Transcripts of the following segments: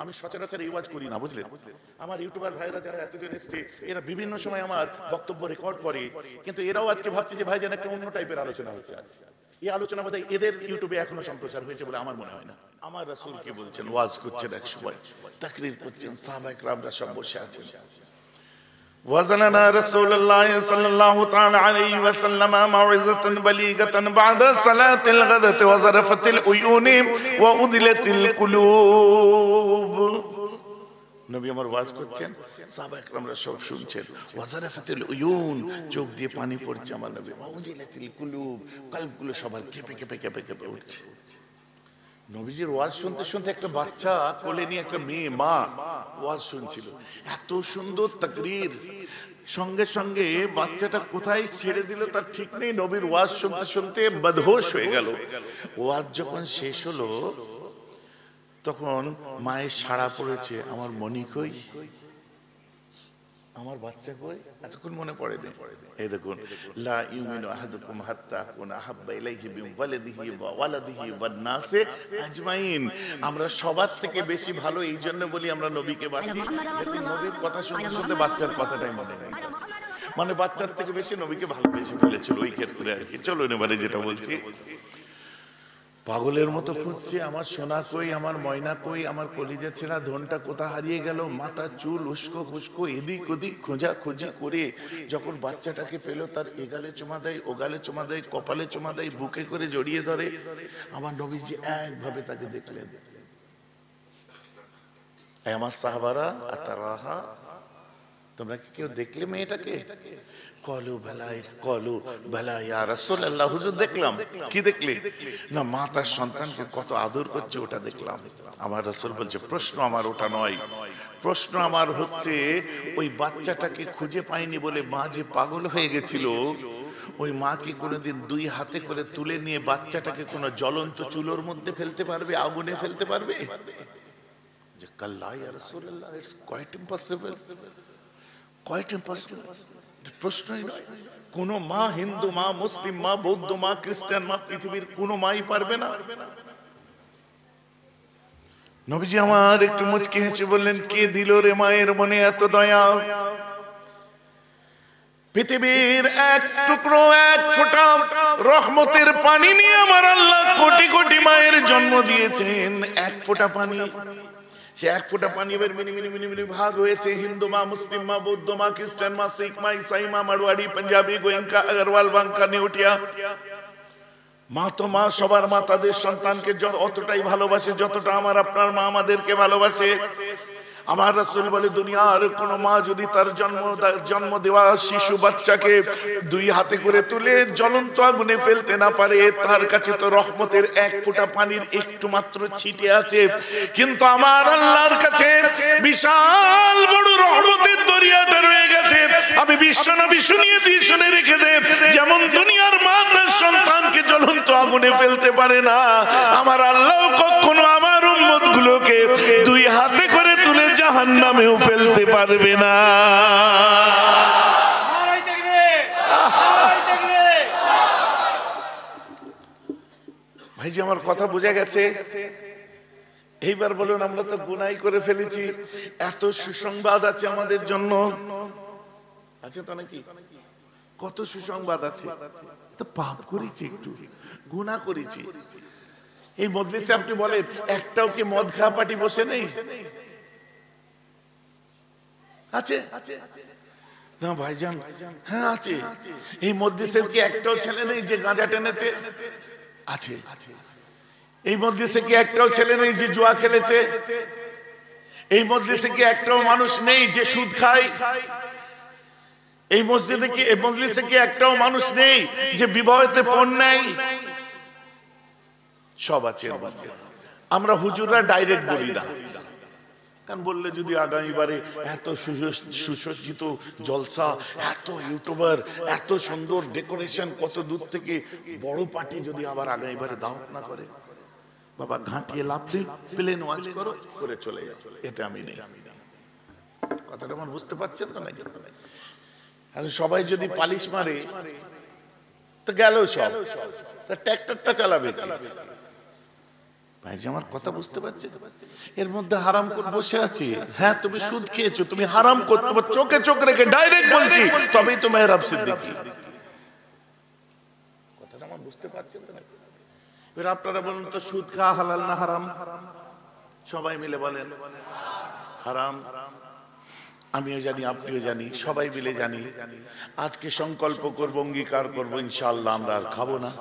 আমি সচরাচর এই ওয়াজ করি না, বুঝলেন। আমার ইউটিউবার ভাইরা যারা এতজন এসছে, এরা বিভিন্ন সময় আমার বক্তব্য রেকর্ড করে, কিন্তু এরাও আজকে ভাবছে যে ভাই যেন একটা অন্য টাইপের আলোচনা হচ্ছে। আজ এই আলোচনা বোধহয় এদের ইউটিউবে এখনো সম্প্রচার হয়েছে বলে আমার মনে হয় না। আমার রাসূল কি বলছেন, ওয়াজ করছেন, এক সময় তাকরীর করছেন, সাহাবায়ে কেরামরা সব বসে আছেন। وزلنا رسول الله صلى الله تعالى عليه وسلم موعظة بليغة بعد صلاة الغداة وزرفت العيون وأدلت القلوب। নবী আমার ওয়াজ করছেন, সাহাবায়ে কেরামরা সব শুনছেন। ওয়াজারাফাতিল উয়ুন, চোখ দিয়ে পানি পড়ছে আমার নবী। ওয়াউজিলাতিল কুলুব, কলবগুলো সবার কেঁপে কেঁপে কেঁপে কেঁপে উঠছে। নবীজির ওয়াজ শুনতে শুনতে একটা বাচ্চা কোলে নিয়ে একটা মেয়ে মা ওয়াজ শুনছিল। এত সুন্দর তাকরীর, সঙ্গে সঙ্গে বাচ্চাটা কোথায় ছেড়ে দিল তার ঠিক নেই। নবীর ওয়াজ শুনতে শুনতে বদহোশ হয়ে গেল। ওয়াজ যখন শেষ হলো তখন মায়ের সাড়া পড়েছে, আমার মনি কই, আমার বাচ্চা কই, এতক্ষণ মনে পড়েনি। এই দেখুন, লা ইউমিনু আহাদুকুম হাত্তা আকুনা আহাব্বা ইলাইহি মিন ওয়ালিদিহি ওয়া ওয়ালাদিহি ওয়ান নাসি আজমাইন। আমরা সবার থেকে বেশি ভালো এই জন্য বলি আমরা নবীকে বাসি, নবীর কথা শুনতে শুনতে বাচ্চার কথাটাই মনে নেই, মানে বাচ্চার থেকে বেশি নবীকে ভালোবেসে ফেলেছিল ওই ক্ষেত্রে আর কি। চলুন এবারে যেটা বলছি, পাগলের মতো খুঁজছে, আমার সোনা কই, আমার ময়না কই, আমার কলিজা ছেঁড়া ধনটা কোথা হারিয়ে গেল। মাথা চুল উস্কো খুস্কো এদিক ওদিক খোঁজাখুঁজি করে যখন বাচ্চাটাকে পেল, তার এগালে চুমা দেয়, ওগালে চুমা দেয়, কপালে চুমা দেয়, বুকে করে জড়িয়ে ধরে। আমার নবীজি একভাবে তাকে দেখলেন, আমার সাহাবারা আতারাহা, তোমরা কি কেউ দেখলে মেয়েটাকে? কলু ভালাই, কলু ভালাই ইয়া রাসূলুল্লাহ, হুজুর দেখলাম। কি দেখলে? না, মা তার সন্তানকে কত আদর করছে ওটা দেখলাম। আমার রাসূল বলছে, প্রশ্ন আমার ওটা নয়, প্রশ্ন আমার হচ্ছে ওই বাচ্চাটাকে খুঁজে পাইনি বলে মা যে পাগল হয়ে গেছিল, ওই মা কি কোনোদিন দুই হাতে করে তুলে নিয়ে বাচ্চাটাকে কোনো জ্বলন্ত চুলোর মধ্যে ফেলতে পারবে, আগুনে ফেলতে পারবে? যে কাল্লা ইয়া রাসূলুল্লাহ, it's quite impossible, quite impossible. প্রশ্নই নয়। কোন মা, হিন্দু মা, মুসলিম মা, বৌদ্ধ মা, খ্রিস্টান মা, পৃথিবীর কোন মাই পারবে না। নবীজি আমার একটু মুচকি হেসে বললেন, কে দিল রে মায়ের মনে এত দয়া? পৃথিবীর এক টুকরো, এক ফোঁটা রহমতের পানি নিয়ে আমার আল্লাহ কোটি কোটি মায়ের জন্ম দিয়েছেন। এক ফোঁটা পানি, সে এক ফোঁটা পানি এবার মিনি মিনি মিনি মিনি ভাগ হয়েছে। হিন্দু মা, মুসলিম মা, বৌদ্ধ মা, খ্রিস্টান মা, শিখ মা, ইসাই মা, মারওয়াড়ি, পাঞ্জাবি, গোয়েঙ্কা, আগরওয়াল, বাঙ্কা, নেউটিয়া। মা তো মা, সবার মা তাদের সন্তানকে অতটাই ভালোবাসে যতটা আমার আপনার মা আমাদেরকে ভালোবাসে। আমার রাসূল বলে, দুনিয়ার কোন মা যদি তার জন্ম দেওয়া শিশু বাচ্চাকে দুই হাতে করে তুলে জ্বলন্ত আগুনে ফেলতে না পারে, তার কাছে তো রহমতের এক ফোঁটা পানির একটু মাত্র ছিটে আছে। কিন্তু আমার আল্লাহর কাছে বিশাল বড় রহমতের দরিয়াটা রয়ে গেছে। আমি বিশ্বনবী শুনিয়ে দিয়ে শুনে রেখে দে, যেমন দুনিয়ার মা তার সন্তানকে জ্বলন্ত আগুনে ফেলতে পারে না, আমার আল্লাহ কখনো আমার উম্মত গুলোকে দুই হাতে করে তুলে জাহান্নামেও ফেলতে পারবে না। ভাইজি আমার কথা বোঝা গেছে? এইবার বলুন, আমরা তো গুনাহ করে ফেলেছি, এত সুসংবাদ আছে আমাদের জন্য, আছে তো নাকি? কত সুসংবাদ আছে। তো পাপ করেছি, একটু গুনাহ করেছি। এই মজলিসে আপনি বলেন, একটাও কি মদ খাওয়া পার্টি বসে নেই? আছে না ভাইজান? হ্যাঁ আছে। এই মজলিসে কি একটাও ছেলে নেই যে গাঁজা টেনেছে? আছে। এই মজলিসে কি একটাও ছেলে নেই যে জুয়া খেলেছে? এই মজলিসে কি একটাও মানুষ নেই যে সুদ খায়? এই মজলিসে কি একটাও মানুষ নেই যে বিবাহেতে পণ নেয়? সব আছে। আমরা হুজুররা ডাইরেক্ট বলি না, কারণ বললে যদি আগামীবারে এত সুসজ্জিত জলসা, এত ইউটিউবার, এত সুন্দর ডেকোরেশন, কত দূর থেকে বড় পার্টি যদি আবার আগামীবারে দাওয়াত না করে, বাবা ঘাঁটিয়ে লাভ নেই, প্লেন ওয়াজ করো, করে চলে যাও, এতে আমি নেই। কথাটা আমার বুঝতে পারছেন তো নাকি? এখন সবাই যদি পালিশ মারে তো গেল সব, ট্র্যাক্টরটা চালাবে কি? ভাই যে আমার কথা বুঝতে পারছে, এর মধ্যে হারাম করে বসে আছে। হ্যাঁ তুমি সুদ খেয়েছো, তুমি হারাম করতে, তোমার চোখে চোখ রেখে ডাইরেক্ট বলছি, তবেই তো মেহরাব সিদ্দিকী। কথাটা আমার বুঝতে পারছেন তো? এবার আপনারা বলুন তো, সুদ খাওয়া হালাল না হারাম? সবাই মিলে বলেন হারাম। আমিও জানি, আপনিও জানি, সবাই মিলে জানি। আজকে সংকল্প করব, অঙ্গীকার করব, ইনশাআল্লাহ আমরা আর খাবো না।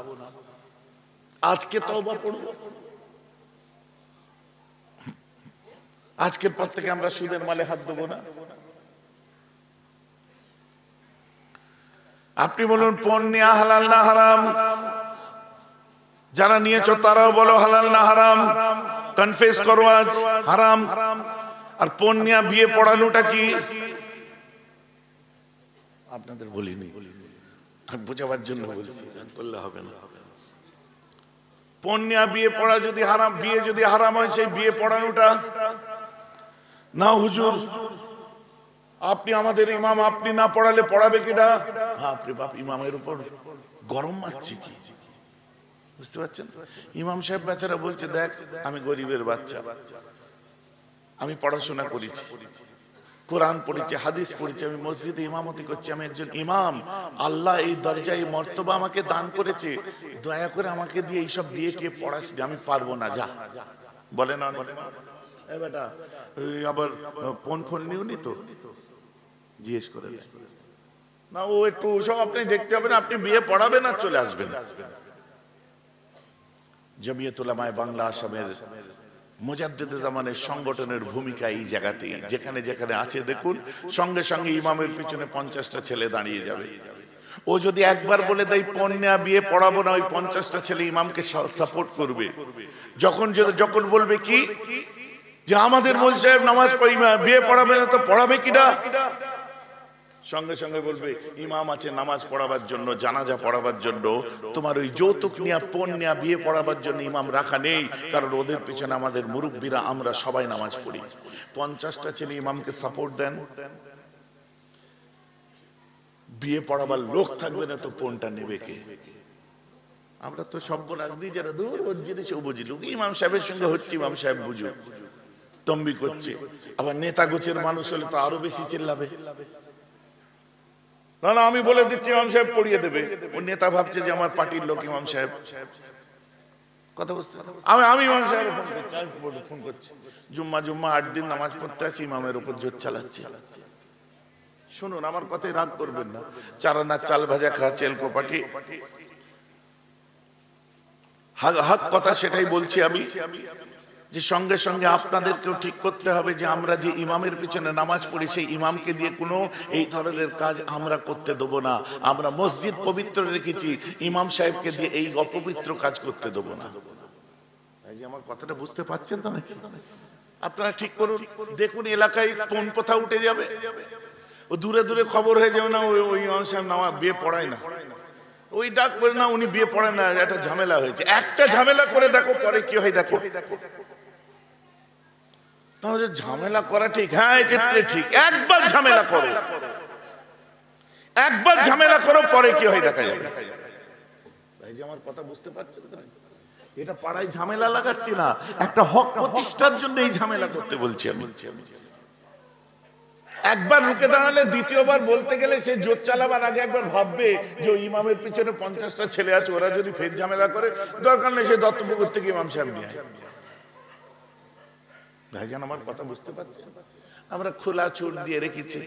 আজকে তওবা পড়ব, আজকের পর থেকে আমরা সুদের মালে হাত দেবো না। আপনি বলুন পণ নেওয়া হালাল না হারাম? যারা নিয়েছো তারাও বলো হালাল না হারাম? কনফেস করো আজ হারাম। আর পণ নেওয়া বিয়ে পড়ানোটা কি? আপনাদের বলিনি, বোঝাবার জন্য বলছি, বললে হবে না। পণ নেওয়া বিয়ে পড়া যদি হারাম, বিয়ে যদি হারাম হয়, সেই বিয়ে পড়ানোটা না হুজুর আপনি আমাদের ইমাম, আপনি না পড়ালে পড়াবে কিনা? বাপরে বাপ, ইমামের উপর গরম মারছে কি, বুঝতে পারছেন? ইমাম সাহেব বেচারা বলছে, দেখ আমি গরিবের বাচ্চা, আমি পড়াশোনা করেছি, কোরআন পড়েছি, হাদিস পড়েছি, আমি মসজিদে ইমামতি করছি, আমি একজন ইমাম, আল্লাহ এই দরজা এই মর্তবা আমাকে দান করেছে, দয়া করে আমাকে দিয়ে এইসব বিয়ে টিয়ে পড়াশি, আমি পারবো না, যা। বলে না বেটা আবার ফোন ফোন নিউনি তো জিজ্ঞেস করে না, ও একটু সব আপনি দেখতে হবে না, আপনি বিয়ে পড়াবেন আর চলে আসবেন। জমিয়ত উলামায়ে বাংলা আসামের মুজাদ্দিদে জামানের সংগঠনের ভূমিকা এই জায়গাতেই, যেখানে যেখানে আছে দেখুন, সঙ্গে সঙ্গে ইমামের পিছনে 50টা ছেলে দাঁড়িয়ে যাবে। ও যদি একবার বলে দেয় পণ নেওয়া বিয়ে পড়াবো না, ওই 50টা ছেলে ইমামকে সাপোর্ট করবে। যখন বলবে কি যে আমাদের মৌলভী সাহেব নামাজ পড়ি না, বিয়ে পড়াবে না, তো পড়াবে কিনা? সঙ্গে সঙ্গে বলবে ইমাম আছে নামাজ পড়াবার জন্য, জানাজা পড়াবার জন্য, তোমার ওই যৌতুক নেওয়া পণ নেওয়া বিয়ে পড়াবার জন্য ইমাম রাখা নেই, কারণ ওদের পিছনে আমাদের মুরব্বীরা আমরা সবাই নামাজ পড়ি। 50টা ছেলে ইমামকে সাপোর্ট দেন, বিয়ে পড়াবার লোক থাকবে না, তো পণটা নেবে কে? আমরা তো সর্বনাশ নিজেরা, দূর ওর জিনিস ও বুঝি, লোক ইমাম সাহেবের সঙ্গে হচ্ছে, ইমাম সাহেব বুঝুক, তম্বি করছে। আবার নেতা গোছের মানুষ হলে তো আরো বেশি চিল্লাবে, না না আমি বলে দিচ্ছি ইমাম সাহেব পড়িয়ে দেবে। ও নেতা ভাবছে যে আমার পার্টির লোক ইমাম সাহেব, কথা বুঝতে? আমি ইমাম সাহেব ফোন করছি, জুম্মা 8 দিন নামাজ পড়তে আছি, ইমামের উপর জোর চালাচ্ছে। শুনুন আমার কথায় রাগ করবেন না, চারানা চাল ভাজা খা চেলকো পাটি, হক কথা সেটাই বলছি আমি, যে সঙ্গে সঙ্গে আপনাদেরকেও ঠিক করতে হবে যে আমরা যে ইমামের পিছনে নামাজ পড়ি, সেই ইমামকে দিয়ে কোনো এই ধরনের কাজ আমরা করতে দেবো না। আমরা মসজিদ পবিত্র রেখেছি, ইমাম সাহেবকে দিয়ে এই অপবিত্র কাজ করতে দেবো না। আমার কথাটা বুঝতে পারছেন তো নাকি? আপনারা ঠিক করুন, দেখুন এলাকায় কোন কোথা উঠে যাবে, ও দূরে দূরে খবর হয়ে যাবে না ওই ইমাম সাহেব নামাজ বিয়ে পড়ায় না, ওই ডাক বলে না উনি বিয়ে পড়েন না, একটা ঝামেলা হয়েছে। একটা ঝামেলা করে দেখো পরে কি হয়, দেখো না ঝামেলা করা ঠিক, হ্যাঁ এক্ষেত্রে ঠিক, একবার ঝামেলা করো, একবার ঝামেলা করো, পরে কি হয় দেখা যাবে। ভাই যে আমার কথা বুঝতে পারছেন তো? এটা পাড়ায় ঝামেলা লাগাচ্ছি না, একটা হক প্রতিষ্ঠার জন্য এই ঝামেলা করতে বলছি আমি। একবার রুখে দাঁড়ালে দ্বিতীয়বার বলতে গেলে সে জোর চালাবার আগে একবার ভাববে যে ওই ইমামের পিছনে 50টা ছেলে আছে, ওরা যদি ফের ঝামেলা করে, দরকার নেই সে দত্তপুকুর থেকে ইমাম সাহেব নিয়ে। ভাইজান আমার কথা বুঝতে পারছেন? আমরা খোলা ছুট দিয়ে রেখেছি।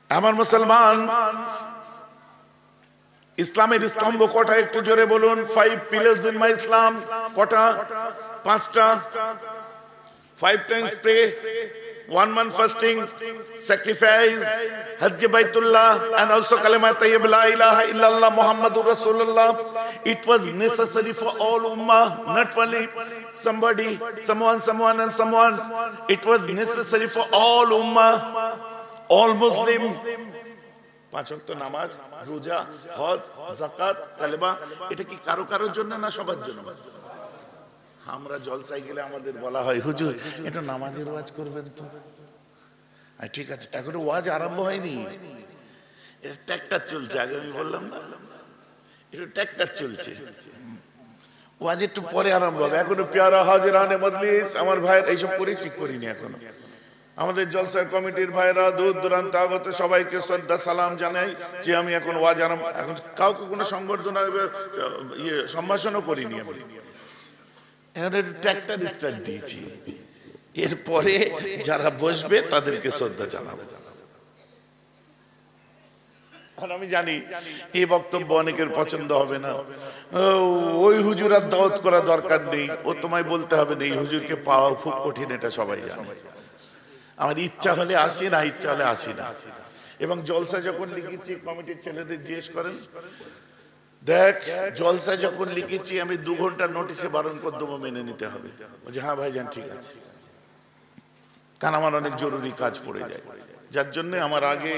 আমার মুসলমান, ইসলামের স্তম্ভ কটা একটু জোরে বলুন? 5 pillars in my Islam কটা? 5টা। 5 times pray, 1 month fasting, sacrifice, Hajj Baitullah, and also kalima tayyib la ilaha illallah Muhammadur Rasulullah. It was necessary for all ummah, not only somebody, someone and someone. It was necessary for all ummah, all Muslim. 5 ওয়াক্ত নামাজ, রোজা, হজ, যাকাত, কালেমা, এটা কি কারো কারোর জন্য না সবার জন্য? আমরা জলসায় গেলে আমাদের বলা হয় হুজুর এটা নামাজের ওয়াজ করবেন তো। ঠিক আছে, এখনো ওয়াজ আরম্ভ হয়নি, এটা ট্র্যাক্টর চলছে, আগে আমি বললাম না, এটা ট্র্যাক্টর চলছে। ওয়াজ একটু পরে আরম্ভ হবে, এখনো পেয়ারা হাজিরানে মজলিস আমার ভাইয়ের এইসব করে ঠিক করিনি এখনো। আমাদের জলসা কমিটির ভাইরা দূর দূরান্ত আগত সবাইকে শ্রদ্ধা সালাম জানাই যে আমি এখন ওয়াজ আরম্ভ, এখন কাউকে কোনো সংবর্ধনা সম্ভাষণও করিনি আমি, এখন একটু ট্র্যাক্টর স্টার্ট দিয়েছি, এরপরে যারা বসবে তাদেরকে শ্রদ্ধা জানাবো। আর আমি জানি এই বক্তব্য অনেকের পছন্দ হবে না, ওই হুজুর আর দাওয়াত করা দরকার নেই, ও তোমায় বলতে হবে না, এই হুজুরকে পাওয়া খুব কঠিন, এটা সবাই জানে। আমার ইচ্ছা হলে আসি, না ইচ্ছা হলে আসি না। এবং জলসা যখন লিখেছি কমিটির ছেলেদের জিজ্ঞেস করেন, দেখ জলসা যখন লিখেছি আমি 2 ঘন্টার নোটিশে বারণ করে দেবো, মেনে নিতে হবে। বলছে হ্যাঁ ভাইজান ঠিক আছে, কারণ আমার অনেক জরুরি কাজ পড়ে যায়, যার জন্য আমার আগে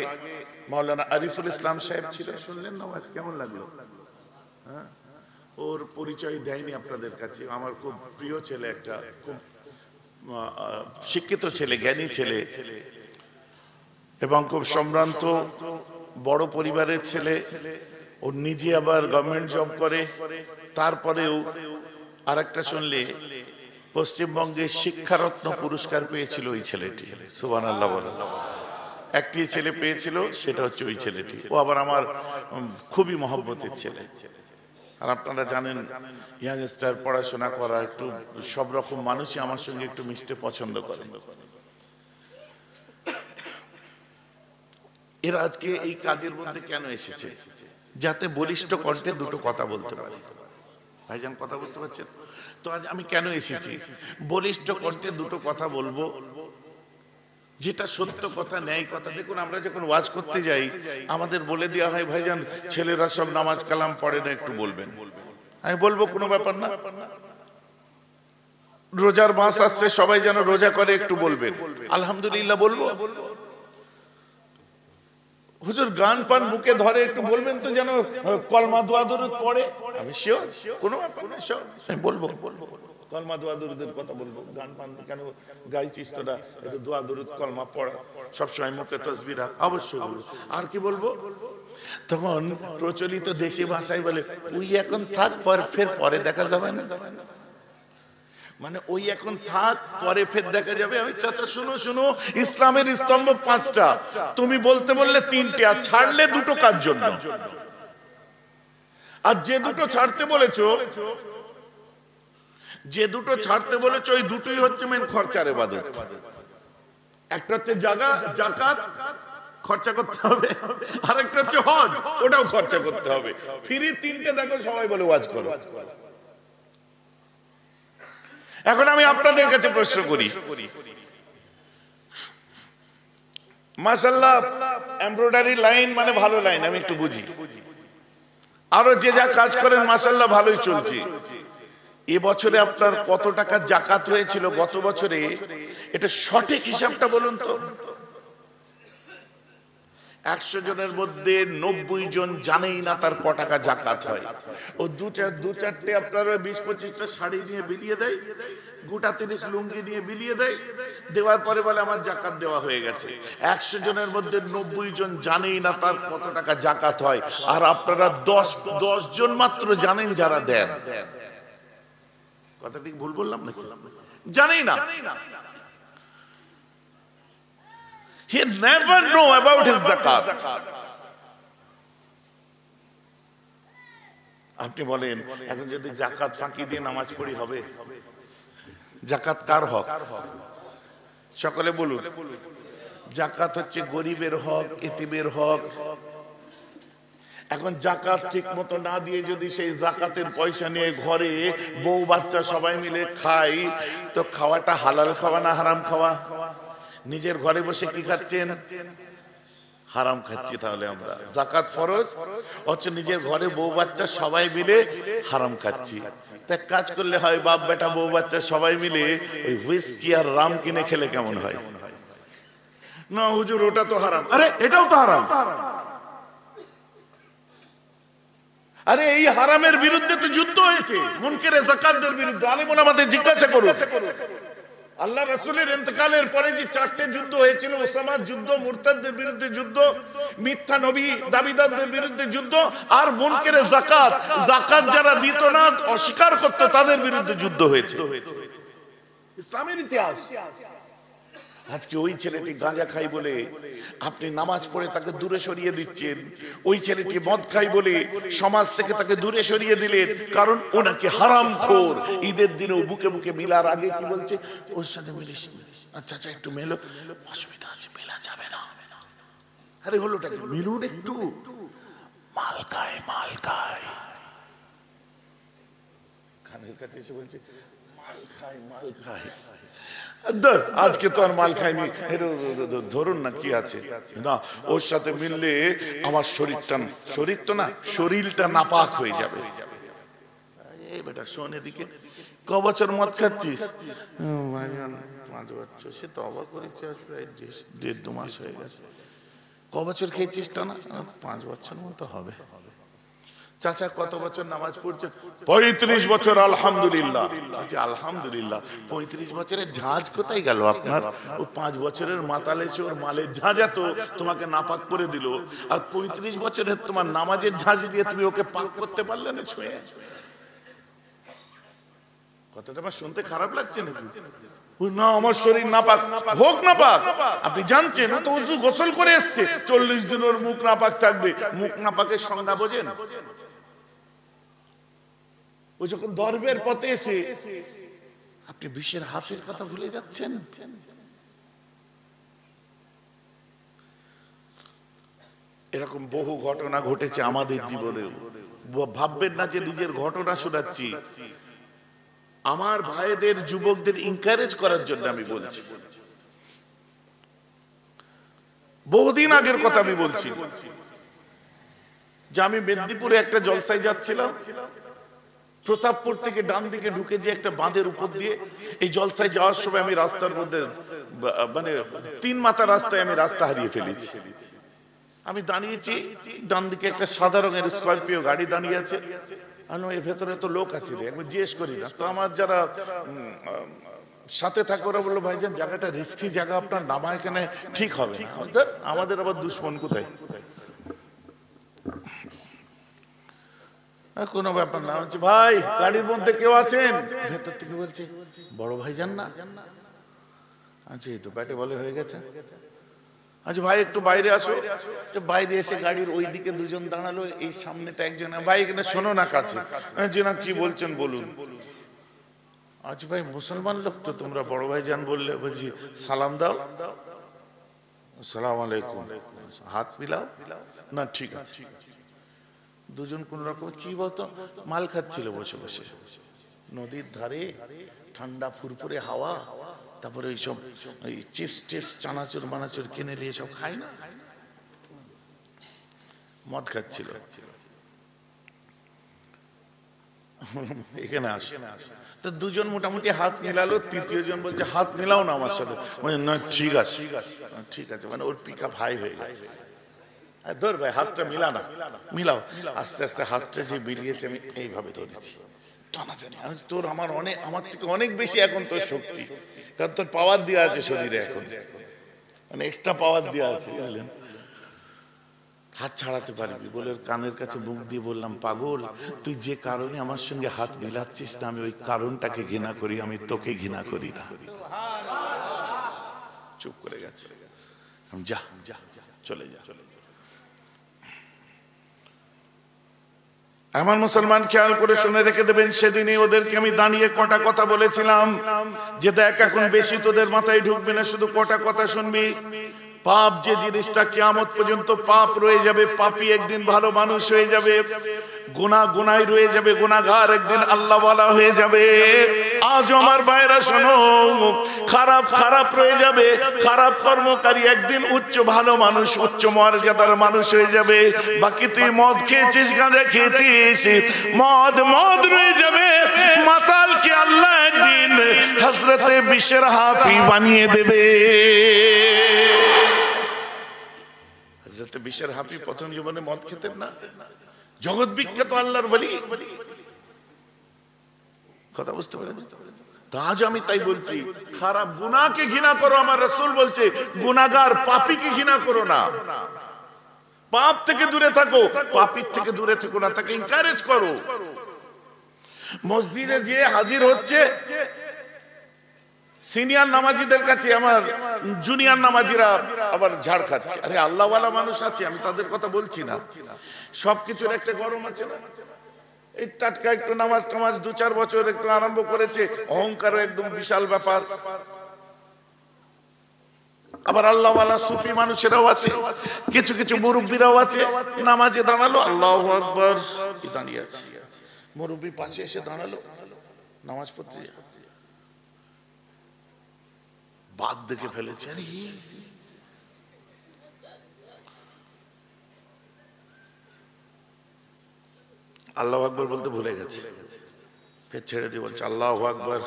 মাওলানা আরিফুল ইসলাম সাহেব ছিল, শুনলেন না আজ কেমন লাগলো? হ্যাঁ, ওর পরিচয় দেয়নি আপনাদের কাছে, আমার খুব প্রিয় ছেলে, একটা খুব শিক্ষিত ছেলে, জ্ঞানী ছেলে এবং খুব সম্ভ্রান্ত বড় পরিবারের ছেলে। ও নিজে আবার গভর্নমেন্ট জব করে, তারপরেও আরেকটা শুনলে পশ্চিমবঙ্গে শিক্ষারত্ন পুরস্কার পেয়েছিল ওই ছেলেটি, সুবহানাল্লাহ বলেন। একটি ছেলে পেয়েছিল, সেটা হচ্ছে ওই ছেলেটি। ও আবার আমার খুবই মহব্বতের ছেলে। আর আপনারা জানেন ইয়াংস্টার পড়াশোনা করা, একটু সব রকম মানুষই আমার সঙ্গে একটু মিশতে পছন্দ করে। এরা আজকে এই কাজের মধ্যে কেন এসেছে? যাতে বলিষ্ঠ কণ্ঠে দুটো কথা বলতে পারে। ভাইজান কথা বুঝতে পারছেন তো? আজ আমি কেন এসেছি? বলিষ্ঠ কণ্ঠে দুটো কথা বলবো, যেটা সত্য কথা, ন্যায় কথা। দেখুন আমরা যখন ওয়াজ করতে যাই আমাদের বলে দেওয়া হয় ভাইজান ছেলেরা সব নামাজ কালাম পড়ে না, একটু বলবেন। আমি বলবো কোনো ব্যাপার না, রোজার মাস আসছে সবাই যেন রোজা করে, একটু বলবেন আলহামদুলিল্লাহ বলবো। হুজুর গান পান মুখে ধরে, একটু বলবেন তো যেন কলমা দোয়া দরুদ পড়ে। আমি শিওর, কোনো ব্যাপার না, শিওর আমি বলবো কলমা দোয়া দরুদের কথা বলবো। গান পান কেন গাইছিস তোরা, একটু দোয়া দরুদ কলমা পড়া, সবসময় মুখে তসবিহ রাখ, অবশ্যই বলবো। আর কি বলবো? তখন প্রচলিত দেশি ভাষায় বলে ওই এখন থাক, ফের পরে দেখা যাবে না, মানে ওই এখন থাক পরে ফের দেখা যাবে। আমি চাচা শুনো শুনো, ইসলামের স্তম্ভ 5টা, তুমি বলতে বললে 3টে, আর ছাড়লে 2টো কাজ জন্য। আর যে দুটো ছাড়তে বলেছো, ওই দুটোই হচ্ছে মেন খরচার ইবাদত। একটা হচ্ছে যাকাত, খরচা করতে হবে, আর একটা হচ্ছে হজ, ওটাও খরচা করতে হবে। ফ্রি 3টে দেখো সবাই বলে ওয়াজ করো। এখন আমি আপনাদের কাছে প্রশ্ন করি, মাশাআল্লাহ এমব্রয়ডারি লাইন মানে ভালো লাইন, আমি একটু বুঝি, আরো যে যা কাজ করেন মাশাআল্লাহ ভালোই চলছে। এবছরে আপনার কত টাকা যাকাত হয়েছিল গত বছরে, এটা সঠিক হিসাবটা বলুন তো। 100 জনের মধ্যে 90 জন জানেই না তার ক টাকা যাকাত হয়। ও দু চারটে আপনার 20-25টা শাড়ি নিয়ে বিলিয়ে দেয়, গোটা 30 লুঙ্গি নিয়ে বিলিয়ে দেয়, দেওয়ার পরে বলে আমার যাকাত দেওয়া হয়ে গেছে। 100 জনের মধ্যে 90 জন জানেই না তার কত টাকা যাকাত হয়, আর আপনারা 10 জন মাত্র জানেন যারা দেন। কথা ঠিক ভুল বললাম নাকি? জানেই না। He never know about his zakat. আপনি বলেন এখন যদি যাকাত ফাঁকি দিয়ে নামাজ পড়ি হবে? যাকাত কার হক? সকলে বলুন। যাকাত হচ্ছে গরিবের হক, এতিমের হক। এখন যাকাত ঠিক মতো না দিয়ে যদি সেই যাকাতের পয়সা নিয়ে ঘরে বউ বাচ্চা সবাই মিলে খাই, তো খাওয়াটা হালাল খাওয়া না হারাম খাওয়া? নিজের ঘরে বসে কি খাচ্ছেন? হারাম খাচ্ছি। তাহলে আমরা যাকাত ফরজ, অথচ নিজের ঘরে বউ বাচ্চা সবাই মিলে হারাম খাচ্ছি। তা কাজ করলে হয়, বাপ বেটা বউ বাচ্চা সবাই মিলে ওই হুইস্কি আর রাম কিনে খেলে কেমন হয়? না হুজুর ওটা তো হারাম। আরে এটাও তো হারাম। আরে এই হারামের বিরুদ্ধে তো যুদ্ধ হয়েছে, মুনকারে যাকাতদের বিরুদ্ধে। আলেম ওলামাদের জিজ্ঞাসা করুন, আল্লাহ রাসূলের ইন্তেকালের পরে যে 4টে যুদ্ধ হয়েছিল, ওসামার যুদ্ধ, মুরতাদদের বিরুদ্ধে যুদ্ধ, মিথ্যা নবী দাবিদারদের বিরুদ্ধে যুদ্ধ, আর মুনকেরে যাকাত, যাকাত যারা দিত না, অস্বীকার করত, তাদের বিরুদ্ধে যুদ্ধ হয়েছে। ইসলামের ইতিহাস। আজকে ওই ছেলেটি গাঁজা খাই বলে আপনি নামাজ পড়ে তাকে দূরে সরিয়ে দিচ্ছেন, ওই ছেলেটি মদ খাই বলে সমাজ থেকে তাকে দূরে সরিয়ে দিলেন, কারণ ওনাকে হারামখোর। ঈদের দিনেও বুকে বুকে মিলার আগে কি বলছে, ওর সাথে মিলিস, আচ্ছা আচ্ছা একটু মেলো, অসুবিধা আছে, মেলা যাবে না। আরে হলোটা কি, মিলুন একটু, মাল খায় মাল খায়, খানের কাছে এসে বলছে মাল খায় মাল খায়। আজকে তো আর মাল খাইনি, ধরুন না কি আছে না, ওর সাথে মিললে আমার শরীরটা নাপাক হয়ে যাবে। এই বেটা শোন এদিকে, ক বছর মদ খাচ্ছিস? 5 বছর। সে তো অবাক করেছে, আজ প্রায় 1.5-2 মাস হয়ে গেছে। ক বছর খেয়েছিস? টা না 5 বছর মতো হবে। চাচা কত বছর নামাজ পড়ছেন? 35 বছর। আলহামদুলিল্লাহ। আচ্ছা আলহামদুলিল্লাহ। 35 বছরের ঝাঁজ কোথায় গেল আপনার? ও 5 বছরের মাতাল এসে ওর মালের ঝাঁজ এত তোমাকে নাপাক করে দিল, আর 35 বছরের তোমার নামাজের ঝাঁজ দিয়ে তুমি ওকে পাক করতে পারলে না ছুঁয়ে? কথাটা আমার শুনতে খারাপ লাগছে নাকি? না আমার শরীর নাপাক, হোক নাপাক, আপনি জানছেন তো ওযু গোসল করে এসেছে, 40 দিন ওর মুখ নাপাক থাকবে। মুখ নাপাকের সংজ্ঞা বোঝেন? ও যখন দরবের পথে এসে আপনি বিশ্বের হাফের কথা ভুলে যাচ্ছেন। এরকম বহু ঘটনা ঘটেছে আমাদের জীবনেও। ভাববেন না যে নিজের ঘটনা শোনাচ্ছি, আমার ভাইদের যুবকদের এনকারেজ করার জন্য আমি বলছি। বহুদিন আগের কথা আমি বলছি যে আমি মেদিনীপুরে একটা জলসায় যাচ্ছিলাম, প্রতাপপুর থেকে ডান দিকে ঢুকে যে একটা বাঁধের উপর দিয়ে এই জলসায় যাওয়ার সময় আমি রাস্তার মধ্যে মানে 3 মাথা রাস্তায় আমি রাস্তা হারিয়ে ফেলেছি। আমি দাঁড়িয়েছি, ডান দিকে একটা সাদা রঙের স্করপিও গাড়ি দাঁড়িয়ে আছে, এর ভেতরে তো লোক আছে রে, একবার জিজ্ঞেস করি না। তো আমার যারা সাথে থাকে ওরা বললো, ভাইজান জায়গাটা রিস্কি জায়গা, আপনার নামা এখানে ঠিক হবে না। আমাদের আবার দুশ্মন কোথায়? কোনো ব্যাপার না, হচ্ছে ভাই গাড়ির মধ্যে কেউ আছেন? ভেতর থেকে বলছে বড় ভাইজান না? আচ্ছা এই তো ব্যাটে বলে হয়ে গেছে। আচ্ছা ভাই একটু বাইরে আসো। বাইরে এসে গাড়ির ওই দিকে 2 জন দাঁড়ালো, এই সামনেটা একজন। ভাই এখানে শোনো না কাছে। জি না, কি বলছেন বলুন। আচ্ছা ভাই মুসলমান লোক তো, তোমরা বড় ভাইজান বললে, বলছি সালাম দাও। আসসালামু আলাইকুম। হাত মিলাও না, ঠিক আছে। 2 জন কোন রকম কি বলতো মাল খাচ্ছিল বসে বসে, নদীর ধারে, ঠান্ডা ফুরফুরে হাওয়া, তারপরে এইসব চিপস চানাচুর বানাচুর কিনে নিয়ে সব খায় না, মদ খাচ্ছিল। এখানে আসে তো 2 জন মোটামুটি হাত মিলালো, 3য় জন বলছে হাত মিলাও না আমার সাথে। না ঠিক আছে ঠিক আছে, মানে ওর পিকা ভাই হয়ে গেছে। ধর ভাই হাতটা মিলানা, মিলাও। আস্তে আস্তে হাতটা যে বেরিয়েছে আমি এইভাবে ধরেছি, টানাটানি। তোর আমার থেকে অনেক বেশি এখন তোর শক্তি, কারণ তোর পাওয়ার দেওয়া আছে শরীরে, এখন মানে এক্সট্রা পাওয়ার দেওয়া আছে, বুঝলেন? হাত ছাড়াতে পারবি বলে কানের কাছে মুখ দিয়ে বললাম, পাগল তুই যে কারণে আমার সঙ্গে হাত মিলাচ্ছিস না, আমি ওই কারণটাকে ঘৃণা করি, আমি তোকে ঘৃণা করি না। চুপ করে গেছে। যা চলে যা। আমার মুসলমান খেয়াল করে শুনে রেখে দেবেন, সেদিনই ওদেরকে আমি দাঁড়িয়ে কটা কথা বলেছিলাম যে দেখ এখন বেশি তোদের মাথায় ঢুকবে না, শুধু কটা কথা শুনবি। পাপ যে জিনিসটা কিয়ামত পর্যন্ত পাপ রয়ে যাবে, পাপী একদিন ভালো মানুষ হয়ে যাবে, গুনাহ রয়ে যাবে, গুনাহগার একদিন আল্লাহওয়ালা হয়ে যাবে। আজ আমার ভাইরা শোনো, খারাপ রয়ে যাবে, খারাপ কর্মকারী একদিন উচ্চ ভালো মানুষ, উচ্চ মর্যাদার মানুষ হয়ে যাবে। বাকি তুই মদ খেয়েছিস, গাঁজা খেয়েছিস, মদ রয়ে যাবে। মাতালকে আল্লাহ একদিন হযরতে বিশর হাফি বানিয়ে দেবে। হযরতে বিশর হাফি প্রথম জীবনে মদ খেতেন না, জগৎ বিখ্যাত আল্লাহর ওলি। কথা বুঝতে পেরেছেন? আজ আমি তাই বলছি, খারাপ গুনাহকে ঘৃণা করো। আমার রাসূল বলছে গুনাহগার পাপীকে ঘৃণা করো না, পাপ থেকে দূরে থাকো, পাপীর থেকে দূরে থেকো না, তাকে এনকারেজ করো। মসজিদে যে হাজির হচ্ছে সিনিয়র নামাজিদের কাছে আমার জুনিয়র নামাজিরা আবার ঝাড় খাচ্ছে। আরে আল্লাহওয়ালা মানুষ আছে, আমি তাদের কথা বলছি না, সবকিছুর একটা গরম আছে না। এই টাটকা একটু নামাজ টামাজ 2-4 বছর একটু আরম্ভ করেছে, অহংকারও একদম বিশাল ব্যাপার। আবার আল্লাহওয়ালা সুফি মানুষেরাও আছে, কিছু কিছু মুরব্বীরাও আছে, নামাজে দাঁড়ালো আল্লাহু আকবার দাঁড়িয়ে আছে, মুরব্বী পাশে এসে দাঁড়ালো নামাজ পড়তে, বাদ দেখে ফেলেছে, আরে আল্লাহু আকবার বলতে ভুলে গেছে, ফের ছেড়ে দিয়ে বলছে আল্লাহু আকবার।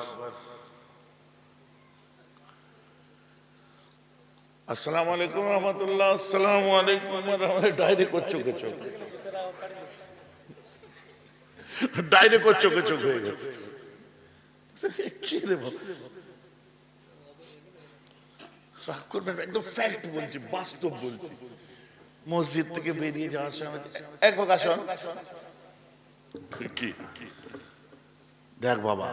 আসসালামু আলাইকুম রহমতুল্লাহ, আসসালামু আলাইকুম রহমতুল্লাহ, ডাইরেক্ট ওর চোখে চোখ, ডাইরেক্ট ওর চোখে চোখ হয়ে গেছে। কি রে বাবা, রাগ করবেন, একদম ফ্যাক্ট বলছি, বাস্তব বলছি। মসজিদ থেকে বেরিয়ে যাওয়ার সময় একক আসন, কি দেখ বাবা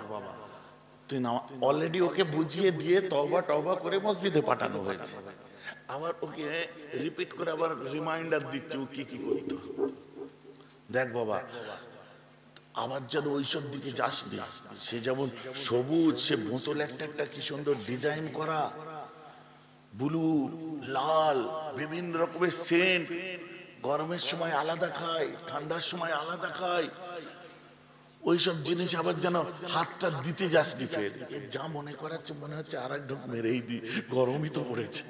তুই না, অলরেডি ওকে বুঝিয়ে দিয়ে তওবা টওবা করে মসজিদে পাঠানো হয়েছে, আবার ওকে রিপিট করে আবার রিমাইন্ডার দিচ্ছে ও কি কি করতো। দেখ বাবা আবার যেন ওইসব দিকে যাস না। সে যেমন সবুজ, সে বোতল একটা একটা কি সুন্দর ডিজাইন করা, ব্লু, লাল, বিভিন্ন রকমের সেন্ট, গরমের সময় আলাদা খায়, ঠান্ডার সময় আলাদা খায়, ওইসব জিনিস আবার যেন হাতটা দিতে যাসনি, ফের এ যা মনে করাচ্ছে মনে হচ্ছে আর এক ঢোক মেরেই দি, গরমই তো পড়েছে।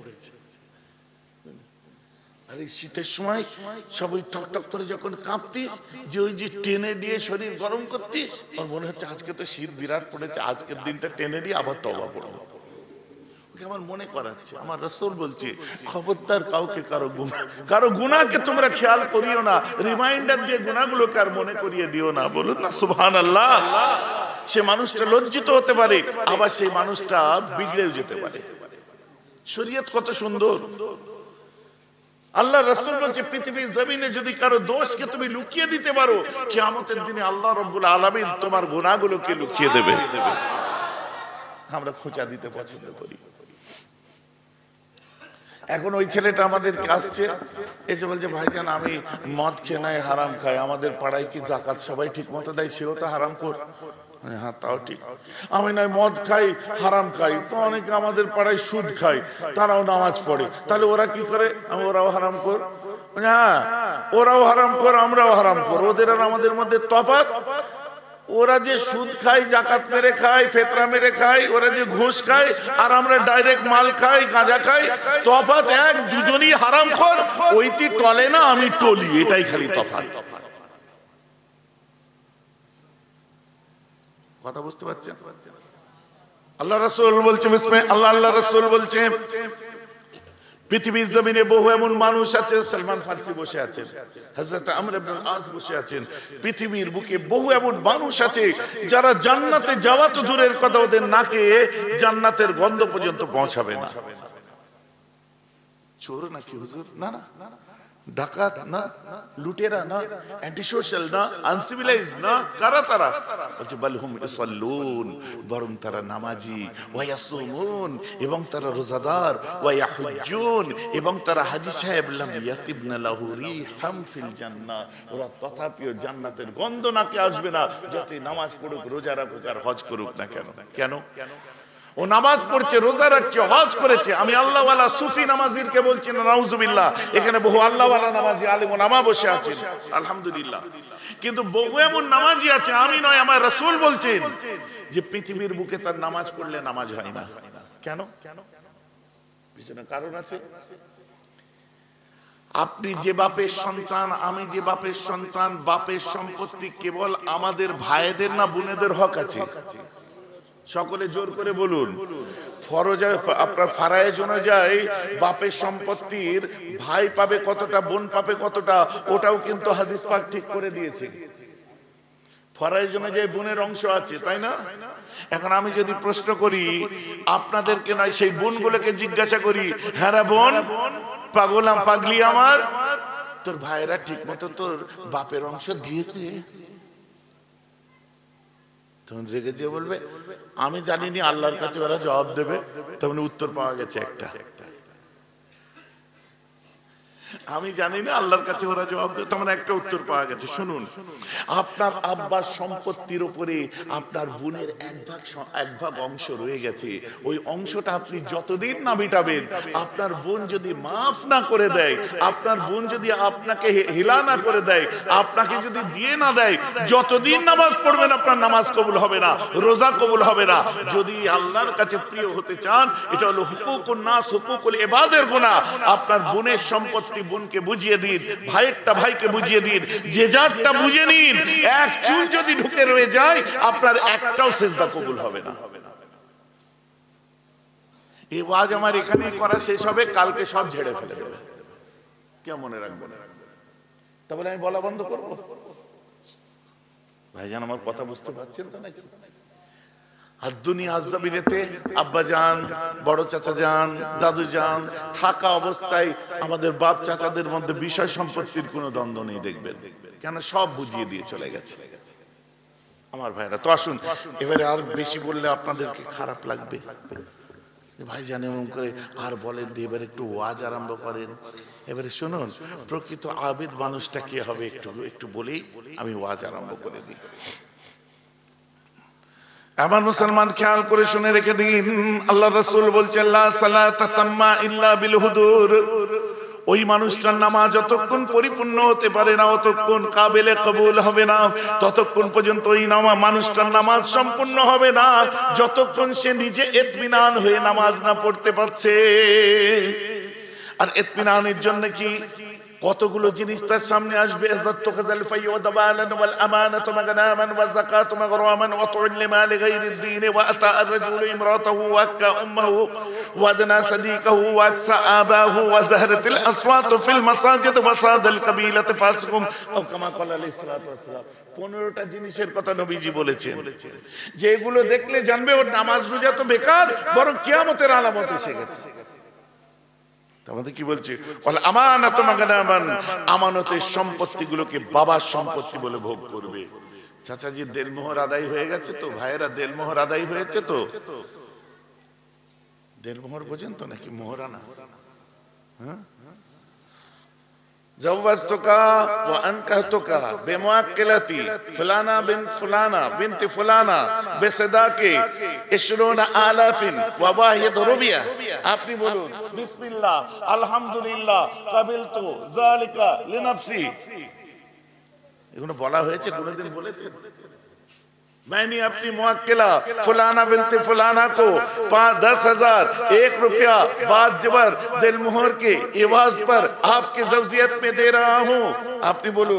আর এই শীতের সময় সব ওই টক টক করে যখন কাঁপতিস, যে ওই যে টেনে দিয়ে শরীর গরম করতিস, আর মনে হচ্ছে আজকে তো শীত বিরাট পড়েছে, আজকের দিনটা টেনে দিয়ে আবার তওবা পড়বো। আমার মনে করাচ্ছে, আমার রাসূল বলছে খবরদার কাউকে কারো গুনাহকে তোমরা খেয়াল করিও না, রিমাইন্ডার দিয়ে গুনাহগুলোকে আর মনে করিয়ে দিও না। বলুন না সুবহানাল্লাহ। সে মানুষটা লজ্জিত হতে পারে, আবার সেই মানুষটা বিগড়েও যেতে পারে। শরীয়ত কত সুন্দর। আল্লাহ রাসূল বলছে পৃথিবীর জমিনে যদি কারো দোষকে তুমি লুকিয়ে দিতে পারো, কিয়ামতের দিনে আল্লাহ রাব্বুল আলামিন তোমার গুনাহগুলোকে লুকিয়ে দেবে। আমরা খোঁচা দিতে পছন্দ করি। এখন ওই ছেলেটা আমাদের আসছে, এসে বলছে ভাইজান আমি মদ খেয়ে নাই, হারাম খাই, আমাদের পাড়ায় কি যাকাত সবাই ঠিক মতো দেয়, সেও তো হারাম কর। হ্যাঁ তাও ঠিক, আমি নয় মদ খাই হারাম খাই, তো অনেকে আমাদের পাড়ায় সুদ খায়, তারাও নামাজ পড়ে, তাহলে ওরা কি করে? ওরাও হারাম কর। হ্যাঁ ওরাও হারাম কর, আমরাও হারাম কর, ওদের আর আমাদের মধ্যে তফাৎ। ওরা যে সুদ খায়, জাকাত মেরে খায়, ফেতরা মেরে খায়, ওরা যে ঘুষ খায়, আর আমরা ডাইরেক্ট মাল খাই, গাঁজা খাই, তফাৎ এক, দুজনই হারামখোর, ওইটি টলে না আমি টলি, এটাই খালি তফাৎ। কথা বুঝতে পারছেন? আল্লাহ রাসূল বলছে আল্লাহ রাসূল বলছে পৃথিবীর জমিনে বহু এমন মানুষ আছে, সালমান ফারসি বসে আছেন, হযরত আমর ইবনে আল আস বসে আছেন, পৃথিবীর বুকে বহু এমন মানুষ আছে যারা জান্নাতে যাওয়া তো দূরের কথা, ওদের নাকে জান্নাতের গন্ধ পর্যন্ত পৌঁছাবে না। চোর নাকি হুজুর? না না, ডাকাত না, লুটেরা না, অ্যান্টি সোশ্যাল না, আনসিভিলাইজ না, কারা তারা? বলছে বালহুম ইউসাল্লুন, বরং তারা নামাজি, ওয়া ইয়াসুমুন, এবং তারা রোজাদার, ওয়া ইয়াহুজ্জুন, এবং তারা হাজী সাহেব, লাম ইয়াতিবনা লাহু রিহাম ফিল জান্নাহ, ওরা তথাপিও জান্নাতের গন্ধ নাকে আসবে না, যতই নামাজ পড়ুক, রোজা রাখুক আর হজ করুক না কেন। কেন? ও নামাজ পড়ছে, রোজা রাখছে, হজ করেছে। আমি আল্লাহওয়ালা সুফি নামাজিরকে বলছি না, নাউজুবিল্লাহ, এখানে বহু আল্লাহওয়ালা নামাজি আলিম ওলামা বসে আছেন আলহামদুলিল্লাহ, কিন্তু বহু এমন নামাজি আছে, আমি নয় আমার রাসূল বলছেন যে পৃথিবীর বুকে তার নামাজ পড়লে নামাজ হয় না। কেন? পিছনে কারণ আছে। আপনি যে বাপের সন্তান, আমি যে বাপের সন্তান, বাপের সম্পত্তি কেবল আমাদের ভাইদের না বোনেদের হক আছে? সকলে জোর করে বলুন। ফরজে আপনার ফারায়েজ অনুযায়ী বাপের সম্পত্তির ভাই পাবে কতটা, বোন পাবে কতটা, ওটাও কিন্তু হাদিস পাক ঠিক করে দিয়েছে। ফরাইয়ের জন্য যে বোনের অংশ আছে, তাই না? এখন আমি যদি প্রশ্ন করি আপনাদেরকে, নয় সেই বোনগুলোকে জিজ্ঞাসা করি, হ্যাঁ রে বোন, পাগলাম পাগলি আমার, তোর ভাইরা ঠিক মতো তোর বাপের অংশ দিয়েছে? তখন রেগে যে বলবে আমি জানিনি, আল্লাহর কাছে ওরা জবাব দেবে। তখন উত্তর পাওয়া গেছে একটা, আমি জানি না, আল্লাহর কাছে ওরা জবাব দেবে, তেমন একটা উত্তর পাওয়া গেছে। শুনুন, আপনার আব্বার সম্পত্তির উপরে আপনার বোনের এক ভাগ অংশ রয়ে গেছে। ওই অংশটা আপনি যতদিন না মিটাবেন, আপনার বোন যদি মাফ না করে দেয়, আপনার বোন যদি আপনাকে হিলা না করে দেয়, আপনাকে যদি দিয়ে না দেয়, যতদিন নামাজ পড়বেন আপনার নামাজ কবুল হবে না, রোজা কবুল হবে না। যদি আল্লাহর কাছে প্রিয় হতে চান, এটা হলো হুকুকুন নাস, হুকুকুল ইবাদের গুনাহ। আপনার বোনের সম্পত্তি বোনকে বুঝিয়ে দিন, ভাইয়েরটা ভাইকে বুঝিয়ে দিন, যে যারটা বুঝে নিন। এক চুল যদি ঢুকে রয়ে যায়, আপনার একটাও সেজদা কবুল হবে না। এই ওয়াজ আমার এখানেই করা শেষ হবে, কালকে সব ঝেড়ে ফেলে দেবে। কে মনে রাখবে? তাহলে আমি বলা বন্ধ করবো? ভাইজান আমার কথা বুঝতে পারছেন তো নাকি? আর দুনিয়া আজ্জাবিনেতে আব্বা যান, বড় চাচা যান, দাদু যান থাকা অবস্থায় আমাদের বাপ চাচাদের মধ্যে বিষয় সম্পত্তির কোনো দ্বন্দ্ব নেই, দেখবেন, কেন সব বুঝিয়ে দিয়ে চলে গেছে। আমার ভাইরা তো আসুন, এবারে আর বেশি বললে আপনাদেরকে খারাপ লাগবে। ভাইজান এমন করে আর বলেন, এবারে একটু ওয়াজ আরম্ভ করেন। এবারে শুনুন, প্রকৃত আবেদ মানুষটা কে হবে একটু বলেই আমি ওয়াজ আরম্ভ করে দিই। আমার মুসলমান খেয়াল করে শুনে রেখে দিন, আল্লাহ রাসূল বলছেন লা সালাতা তাম্মা ইল্লা বিল হুদুর। ওই মানুষটার নামাজ যতক্ষণ পরিপূর্ণ হতে পারে না, ততক্ষণ কাবিলে কবুল হবে না। ততক্ষণ পর্যন্ত ওই মানুষটার নামাজ সম্পূর্ণ হবে না, যতক্ষণ সে নিজে ইতমিনান হয়ে নামাজ না পড়তে পারছে। আর ইতমিনানের জন্য কি কতগুলো জিনিস তার সামনে আসবে। ইজ্জাতু খাযাল ফায়ুদাবালান ওয়াল আমানাতু মাগনামান ওয়া যাকাতু মাগরামান ওয়া তু'ল্লিমা লিগাইরিদ দীন ওয়া আতা আর-রাজুলু ইমরাতাহু ওয়া আক্কা উম্মাহু ওয়া আদনা সাদিকাহু ওয়া আকসা আবাহু ওয়া যাহরাতিল আসওয়াতু ফিল মাসাজিদ ওয়া সাদাল কাবিলাতু ফাসিকুম ও কামা ক্বালা আলাইহিস সালাতু ওয়াস সালাম। 15টা জিনিসের কথা নবীজি বলেছেন, যে এগুলো দেখলে জানবে ওর নামাজ রোজা তো বেকার, বরং কিয়ামতের আলামত এসে গেছে। আমাদের কি বলছে? আমানাতু মাগনামান, আমানতের সম্পত্তিগুলোকে বাবার সম্পত্তি বলে ভোগ করবে। চাচাজি দেলমোহর আদায় হয়ে গেছে তো? ভাইয়েরা দেলমোহর আদায় হয়েছে তো? দেলমোহর বোঝেন তো নাকি? মোহরানা। হ্যাঁ, জাওয়াজতুকা ওয়া আনকাহতুকা বিমুআক্কিলাতি ফুলানা বিনত ফুলানা বিনতি ফুলানা বিসদাকি 20000 ওয়া ওয়াহিদ রুবিয়া। আপনি বলুন বিসমিল্লাহ আলহামদুলিল্লাহ কাবিলতু যালিকা লিনাফসি। এগুলো বলা হয়েছে, কোনদিন বলেছেন? मैंने अपनी मुअक्किला फुलाना बिनते फुलाना को 10,000 1 रुपया बाद जबर दिलमोहर के एवाज पर आपकी ज़ौजियत में दे रहा हूँ। आपने बोलो